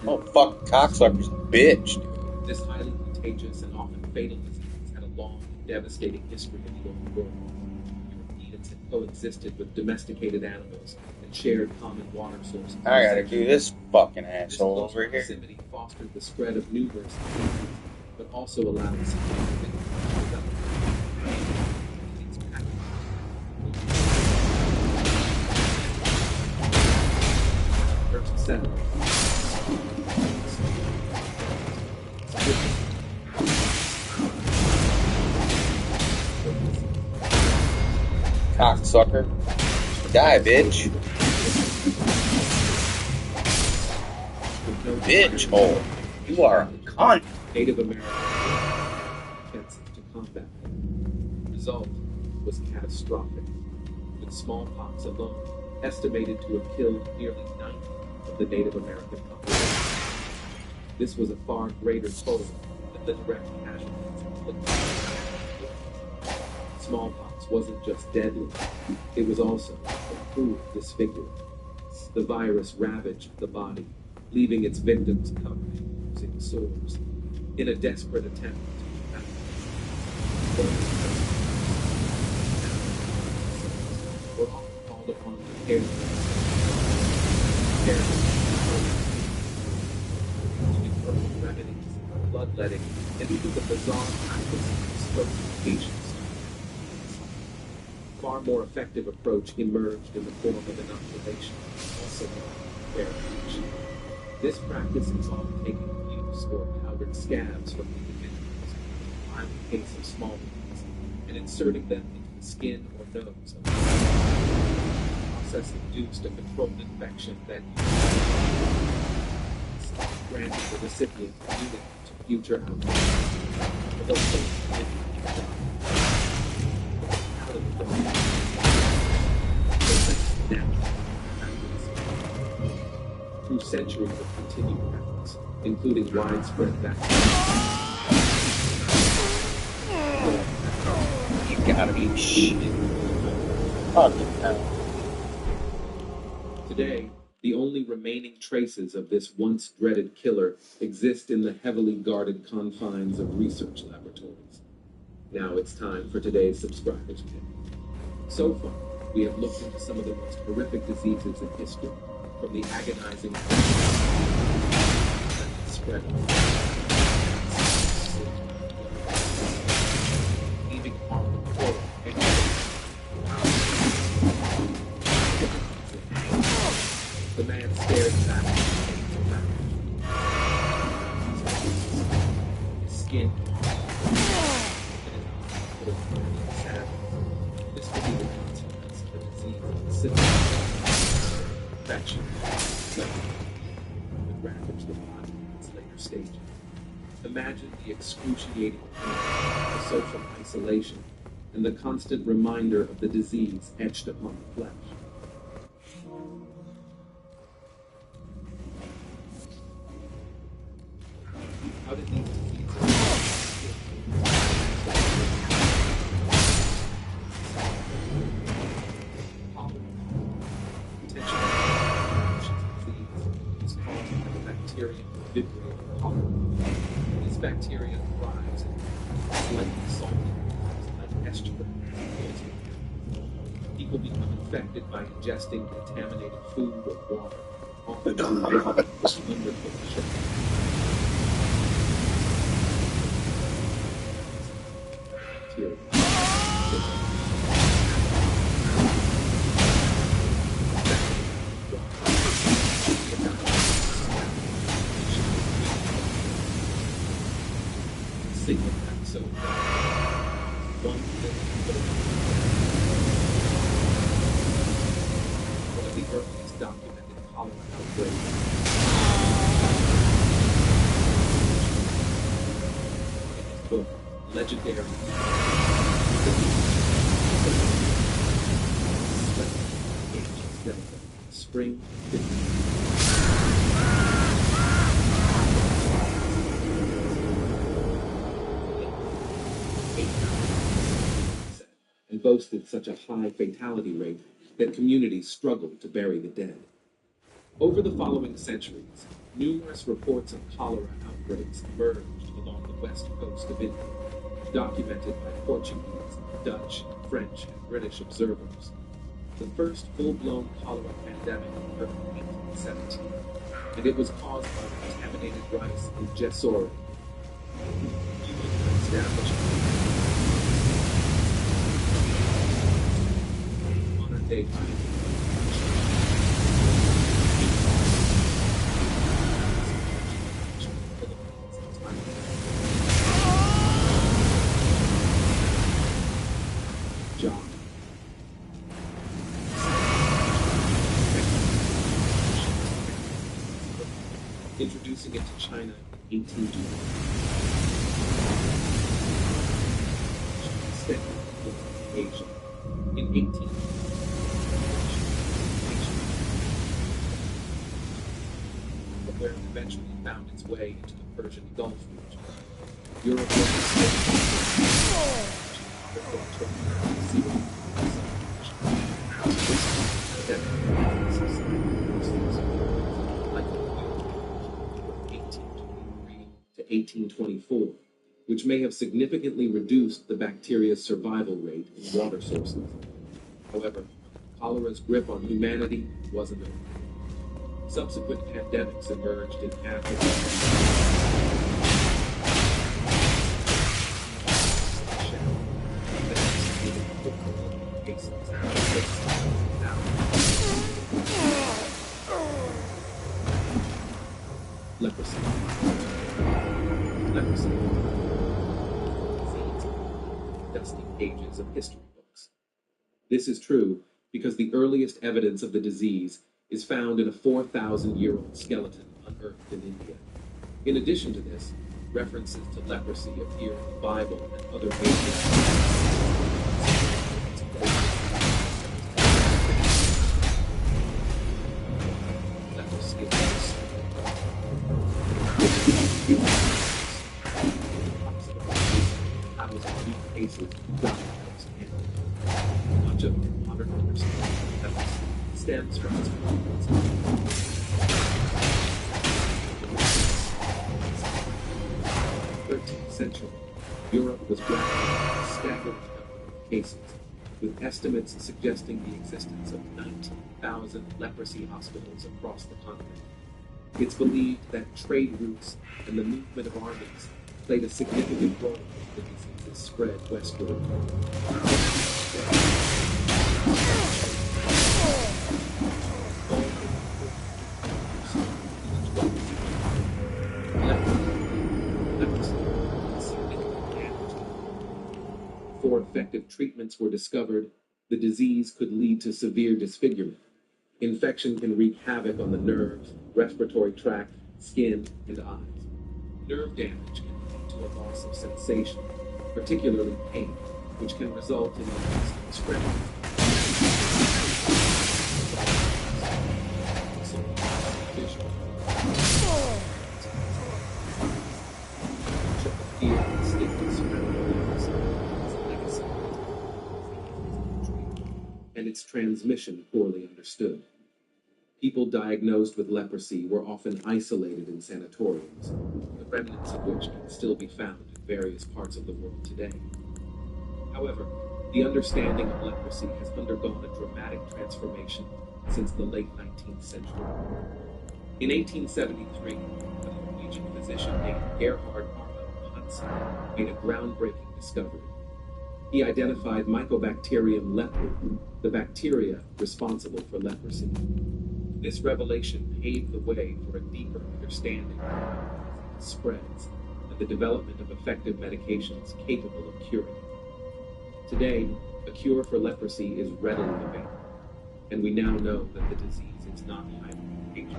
Oh, fuck, cocksucker's a bitch, dude. This highly contagious and often fatal disease had a long and devastating history in the old world. Europeans had coexisted with domesticated animals and shared common water sources. I gotta do this fucking asshole This close over here. proximity fostered the spread of numerous diseases, but also allowed significant development. First settlers. Cocksucker. Die, bitch. Bitch hole. You are a cunt. Native Americans offensive to combat. The result was catastrophic, with smallpox alone estimated to have killed nearly 90 of the Native American population. This was a far greater total than the direct casualties. Smallpox wasn't just deadly, it was also cruel, disfiguring. The virus ravaged the body, leaving its victims covered in bruising sores. In a desperate attempt to were often called upon to care remedies, bloodletting, and even the bizarre practice of exposing patients. A far more effective approach emerged in the form of inoculation, also known as vaccination. This practice involved taking loose or powdered scabs from individuals in a violent case of smallpox and inserting them into the skin or nose of the process induced a controlled infection that granted the recipient immunity to future outbreaks. Through centuries of continued practice, including widespread vaccination. You gotta be shitting. Fucking hell. Today, the only remaining traces of this once dreaded killer exist in the heavily guarded confines of research laboratories. Now it's time for today's subscriber's pick. So far, we have looked into some of the most horrific diseases in history, from the agonizing spread leaving harmful horror. The man stared back his skin. This could be the consequence of a disease infection that would ravage the body in its later stages. Imagine the excruciating pain, the social isolation, and the constant reminder of the disease etched upon the flesh. How did these diseases is caused by the bacterium Vibrio cholerae. This bacteria thrives in slightly salty waters like estuaries. People become infected by ingesting contaminated food or water, often undercooked sugar. Single episode. One of the earliest documented cholera outbreaks. In his book, Legendary Spring 50. And boasted such a high fatality rate that communities struggled to bury the dead. Over the following centuries, numerous reports of cholera outbreaks emerged along the west coast of India, documented by Portuguese, Dutch, French, and British observers. The first full-blown cholera pandemic occurred in 1817, and it was caused by contaminated rice in Jessore. Modern-day introducing it to China in 1820. Asia. In 1820, where it eventually found its way into the Persian Gulf region. Europe to 1824, which may have significantly reduced the bacteria's survival rate in water sources. However, cholera's grip on humanity wasn't over. Subsequent pandemics emerged in Africa. Leprosy. Dusty pages of history books. This is true because the earliest evidence of the disease is found in a 4,000-year-old skeleton unearthed in India. In addition to this, references to leprosy appear in the Bible and other ancient cases diagnosed, and much of modern understanding of leprosy stems from its prevalence. 13th century, Europe was grappling with a staggering number of cases, with estimates suggesting the existence of 19,000 leprosy hospitals across the continent. It's believed that trade routes and the movement of armies played a significant role in the disease's spread westward. Before effective treatments were discovered, the disease could lead to severe disfigurement. Infection can wreak havoc on the nerves, respiratory tract, skin, and eyes. Nerve damage can loss of sensation, particularly pain, which can result in loss of expression. Visual. Much of the fear and stigma surrounding leprosy is a legacy, and its transmission poorly understood. People diagnosed with leprosy were often isolated in sanatoriums, the remnants of which can still be found in various parts of the world today. However, the understanding of leprosy has undergone a dramatic transformation since the late 19th century. In 1873, a Norwegian physician named Gerhard Arnold Hansen made a groundbreaking discovery. He identified Mycobacterium leprae, the bacteria responsible for leprosy. This revelation paved the way for a deeper understanding of how the disease spreads and the development of effective medications capable of curing it. Today, a cure for leprosy is readily available, and we now know that the disease is not highly contagious.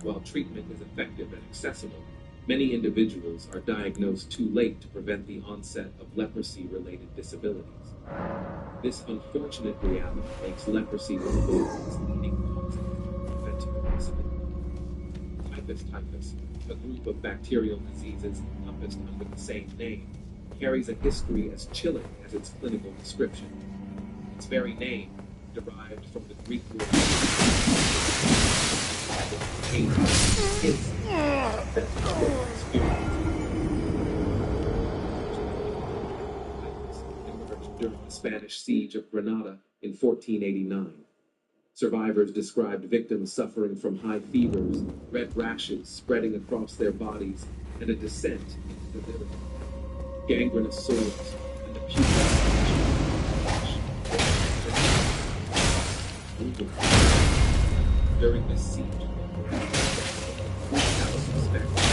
While treatment is effective and accessible, many individuals are diagnosed too late to prevent the onset of leprosy-related disabilities. This unfortunate reality makes leprosy one of the world's leading causes of preventable disability. Typhus, a group of bacterial diseases encompassed under the same name, carries a history as chilling as its clinical description. Its very name, derived from the Greek word emerged during the Spanish siege of Granada in 1489. Survivors described victims suffering from high fevers, red rashes spreading across their bodies, and a descent into delirium. Gangrenous sores and the during this siege, 3,000 Spanish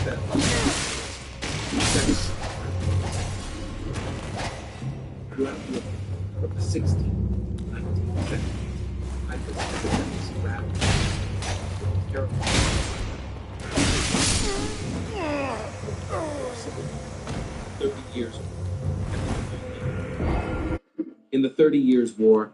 fell. Throughout Europe, from the 16th to 19th century, typhus epidemics ravaged terrifying. In the 30 Years' War,